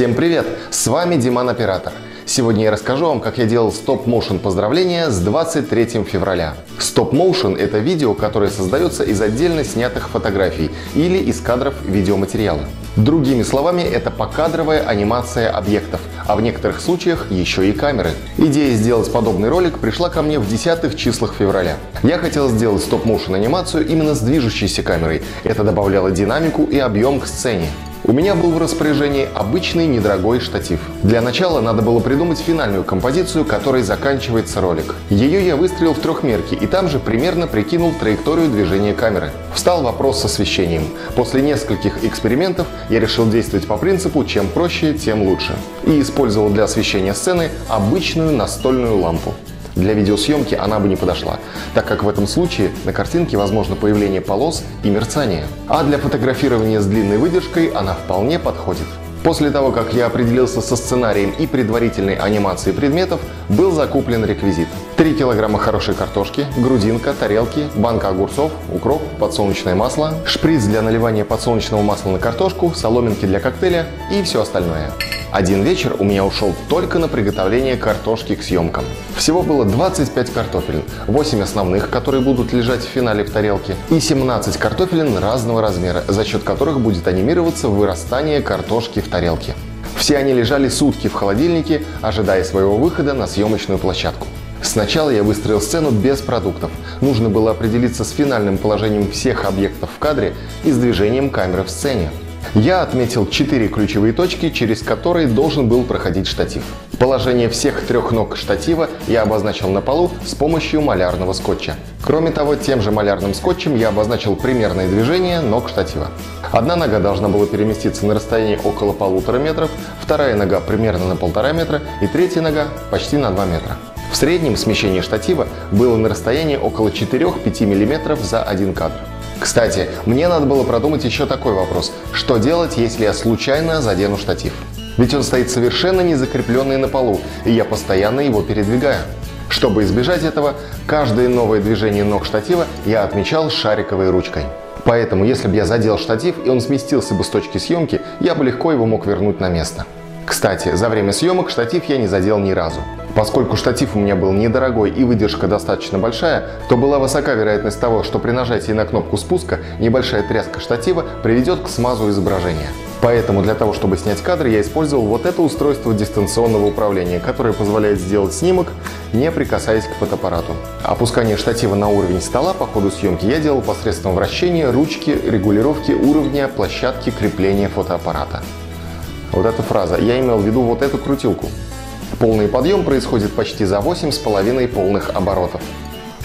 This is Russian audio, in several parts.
Всем привет! С вами Диман Оператор. Сегодня я расскажу вам, как я делал стоп-моушен поздравления с 23 февраля. Стоп-моушен – это видео, которое создается из отдельно снятых фотографий или из кадров видеоматериала. Другими словами, это покадровая анимация объектов, а в некоторых случаях еще и камеры. Идея сделать подобный ролик пришла ко мне в десятых числах февраля. Я хотел сделать стоп-моушен анимацию именно с движущейся камерой. Это добавляло динамику и объем к сцене. У меня был в распоряжении обычный недорогой штатив. Для начала надо было придумать финальную композицию, которой заканчивается ролик. Ее я выстрелил в трехмерке и там же примерно прикинул траекторию движения камеры. Встал вопрос с освещением. После нескольких экспериментов я решил действовать по принципу «чем проще, тем лучше» и использовал для освещения сцены обычную настольную лампу. Для видеосъемки она бы не подошла, так как в этом случае на картинке возможно появление полос и мерцание. А для фотографирования с длинной выдержкой она вполне подходит. После того, как я определился со сценарием и предварительной анимацией предметов, был закуплен реквизит. 3 килограмма хорошей картошки, грудинка, тарелки, банка огурцов, укроп, подсолнечное масло, шприц для наливания подсолнечного масла на картошку, соломинки для коктейля и все остальное. Один вечер у меня ушел только на приготовление картошки к съемкам. Всего было 25 картофелин, 8 основных, которые будут лежать в финале в тарелке, и 17 картофелин разного размера, за счет которых будет анимироваться вырастание картошки в тарелке. Все они лежали сутки в холодильнике, ожидая своего выхода на съемочную площадку. Сначала я выстроил сцену без продуктов. Нужно было определиться с финальным положением всех объектов в кадре и с движением камеры в сцене. Я отметил 4 ключевые точки, через которые должен был проходить штатив. Положение всех 3 ног штатива я обозначил на полу с помощью малярного скотча. Кроме того, тем же малярным скотчем я обозначил примерное движение ног штатива. Одна нога должна была переместиться на расстояние около 1,5 метров, вторая нога примерно на 1,5 метра и третья нога почти на 2 метра. В среднем смещение штатива было на расстоянии около 4-5 мм за один кадр. Кстати, мне надо было продумать еще такой вопрос. Что делать, если я случайно задену штатив? Ведь он стоит совершенно не закрепленный на полу, и я постоянно его передвигаю. Чтобы избежать этого, каждое новое движение ног штатива я отмечал шариковой ручкой. Поэтому, если бы я задел штатив и он сместился бы с точки съемки, я бы легко его мог вернуть на место. Кстати, за время съемок штатив я не задел ни разу. Поскольку штатив у меня был недорогой и выдержка достаточно большая, то была высока вероятность того, что при нажатии на кнопку спуска небольшая тряска штатива приведет к смазу изображения. Поэтому для того, чтобы снять кадры, я использовал вот это устройство дистанционного управления, которое позволяет сделать снимок, не прикасаясь к фотоаппарату. Опускание штатива на уровень стола по ходу съемки я делал посредством вращения ручки регулировки уровня площадки крепления фотоаппарата. Вот эта фраза. Я имел в виду вот эту крутилку. Полный подъем происходит почти за 8,5 полных оборотов.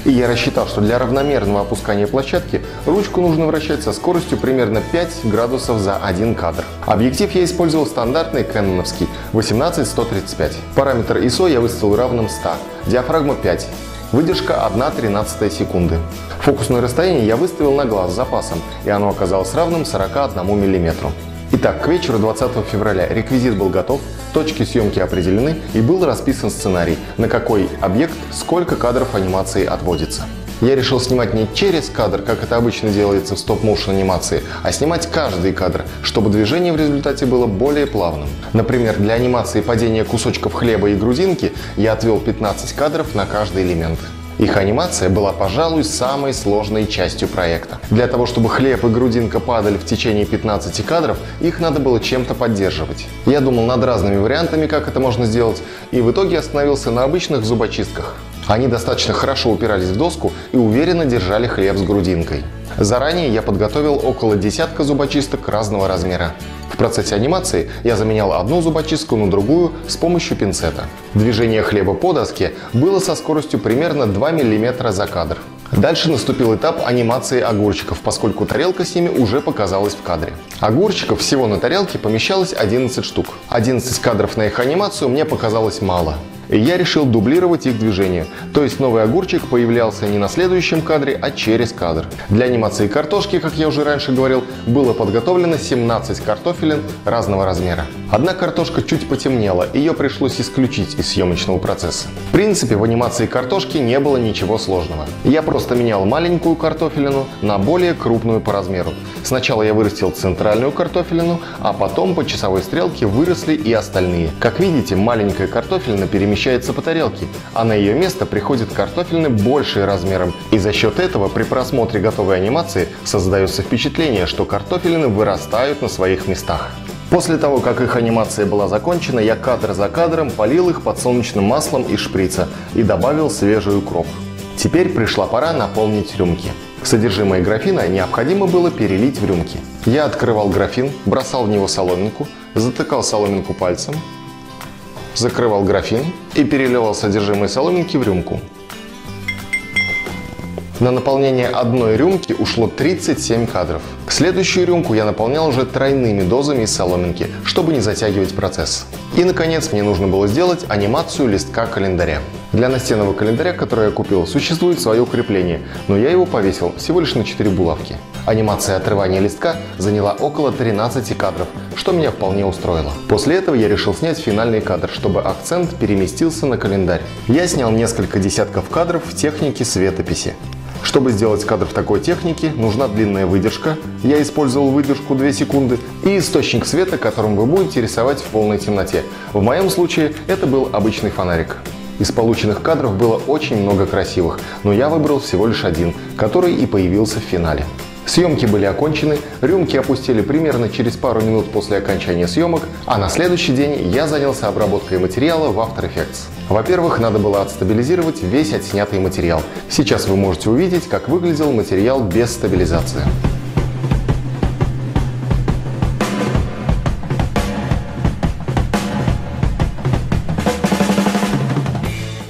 И я рассчитал, что для равномерного опускания площадки ручку нужно вращать со скоростью примерно 5 градусов за один кадр. Объектив я использовал стандартный кэноновский 18-135. Параметр ISO я выставил равным 100, диафрагма 5. Выдержка 1/13 секунды. Фокусное расстояние я выставил на глаз с запасом, и оно оказалось равным 41 мм. Итак, к вечеру 20 февраля реквизит был готов, точки съемки определены и был расписан сценарий, на какой объект сколько кадров анимации отводится. Я решил снимать не через кадр, как это обычно делается в стоп-моушен анимации, а снимать каждый кадр, чтобы движение в результате было более плавным. Например, для анимации падения кусочков хлеба и грудинки я отвел 15 кадров на каждый элемент. Их анимация была, пожалуй, самой сложной частью проекта. Для того, чтобы хлеб и грудинка падали в течение 15 кадров, их надо было чем-то поддерживать. Я думал над разными вариантами, как это можно сделать, и в итоге остановился на обычных зубочистках. Они достаточно хорошо упирались в доску и уверенно держали хлеб с грудинкой. Заранее я подготовил около десятка зубочисток разного размера. В процессе анимации я заменял одну зубочистку на другую с помощью пинцета. Движение хлеба по доске было со скоростью примерно 2 мм за кадр. Дальше наступил этап анимации огурчиков, поскольку тарелка с ними уже показалась в кадре. Огурчиков всего на тарелке помещалось 11 штук. 11 кадров на их анимацию мне показалось мало. И я решил дублировать их движение, то есть новый огурчик появлялся не на следующем кадре, а через кадр. Для анимации картошки, как я уже раньше говорил, было подготовлено 17 картофелин разного размера. Одна картошка чуть потемнела, ее пришлось исключить из съемочного процесса. В принципе, в анимации картошки не было ничего сложного. Я просто менял маленькую картофелину на более крупную по размеру. Сначала я вырастил центральную картофелину, а потом по часовой стрелке выросли и остальные. Как видите, маленькая картофелина перемещается по тарелке, а на ее место приходят картофелины большие размером. И за счет этого при просмотре готовой анимации создается впечатление, что картофелины вырастают на своих местах. После того, как их анимация была закончена, я кадр за кадром полил их подсолнечным маслом из шприца и добавил свежий укроп. Теперь пришла пора наполнить рюмки. Содержимое графина необходимо было перелить в рюмки. Я открывал графин, бросал в него соломинку, затыкал соломинку пальцем, закрывал графин и переливал содержимое соломинки в рюмку. На наполнение одной рюмки ушло 37 кадров. Следующую рюмку я наполнял уже тройными дозами из соломинки, чтобы не затягивать процесс. И, наконец, мне нужно было сделать анимацию листка календаря. Для настенного календаря, который я купил, существует свое крепление, но я его повесил всего лишь на 4 булавки. Анимация отрывания листка заняла около 13 кадров, что меня вполне устроило. После этого я решил снять финальный кадр, чтобы акцент переместился на календарь. Я снял несколько десятков кадров в технике светописи. Чтобы сделать кадр в такой технике, нужна длинная выдержка, я использовал выдержку 2 секунды, и источник света, которым вы будете рисовать в полной темноте. В моем случае это был обычный фонарик. Из полученных кадров было очень много красивых, но я выбрал всего лишь один, который и появился в финале. Съемки были окончены, рюмки опустили примерно через пару минут после окончания съемок, а на следующий день я занялся обработкой материала в After Effects. Во-первых, надо было отстабилизировать весь отснятый материал. Сейчас вы можете увидеть, как выглядел материал без стабилизации.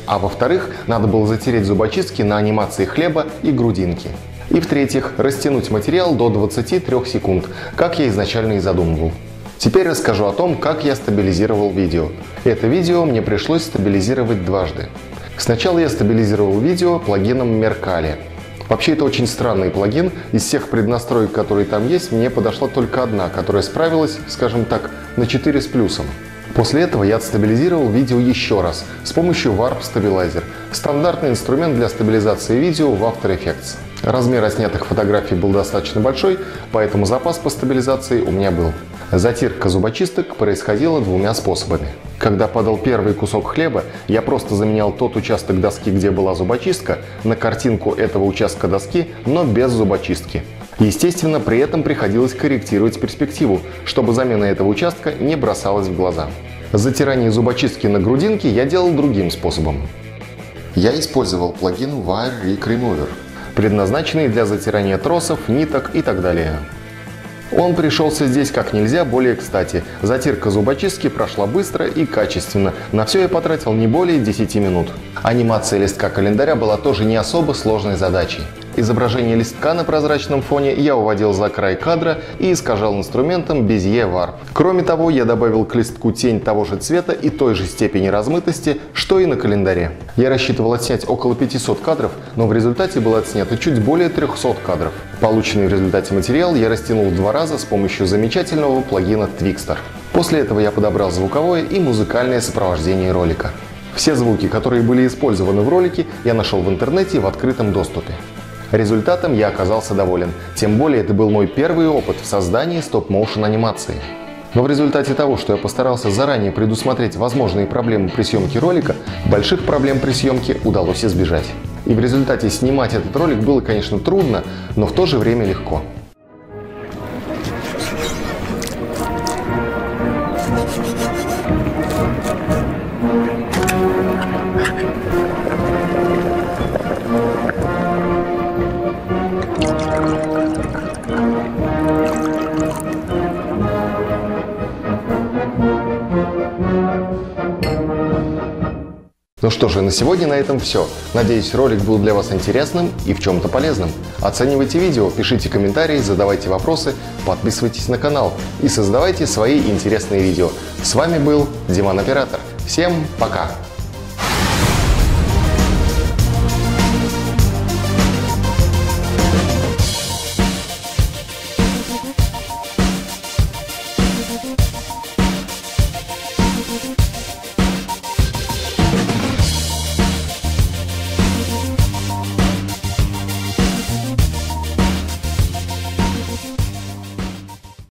А во-вторых, надо было затереть зубочистки на анимации хлеба и грудинки. И в-третьих, растянуть материал до 23 секунд, как я изначально и задумывал. Теперь расскажу о том, как я стабилизировал видео. Это видео мне пришлось стабилизировать дважды. Сначала я стабилизировал видео плагином Mercalli. Вообще это очень странный плагин, из всех преднастроек, которые там есть, мне подошла только одна, которая справилась, скажем так, на 4 с плюсом. После этого я отстабилизировал видео еще раз с помощью Warp Stabilizer, стандартный инструмент для стабилизации видео в After Effects. Размер отснятых фотографий был достаточно большой, поэтому запас по стабилизации у меня был. Затирка зубочисток происходила двумя способами. Когда падал первый кусок хлеба, я просто заменял тот участок доски, где была зубочистка, на картинку этого участка доски, но без зубочистки. Естественно, при этом приходилось корректировать перспективу, чтобы замена этого участка не бросалась в глаза. Затирание зубочистки на грудинке я делал другим способом. Я использовал плагин Wire Rig Remover, предназначенный для затирания тросов, ниток и так далее. Он пришелся здесь как нельзя более кстати. Затирка зубочистки прошла быстро и качественно. На все я потратил не более 10 минут. Анимация листка календаря была тоже не особо сложной задачей. Изображение листка на прозрачном фоне я уводил за край кадра и искажал инструментом Bezier Warp. Кроме того, я добавил к листку тень того же цвета и той же степени размытости, что и на календаре. Я рассчитывал отснять около 500 кадров, но в результате было отснято чуть более 300 кадров. Полученный в результате материал я растянул в 2 раза с помощью замечательного плагина Twixtor. После этого я подобрал звуковое и музыкальное сопровождение ролика. Все звуки, которые были использованы в ролике, я нашел в интернете в открытом доступе. Результатом я оказался доволен, тем более это был мой первый опыт в создании стоп-моушен анимации. Но в результате того, что я постарался заранее предусмотреть возможные проблемы при съемке ролика, больших проблем при съемке удалось избежать. И в результате снимать этот ролик было, конечно, трудно, но в то же время легко. Ну что же, на сегодня на этом все. Надеюсь, ролик был для вас интересным и в чем-то полезным. Оценивайте видео, пишите комментарии, задавайте вопросы, подписывайтесь на канал и создавайте свои интересные видео. С вами был Диман Оператор. Всем пока!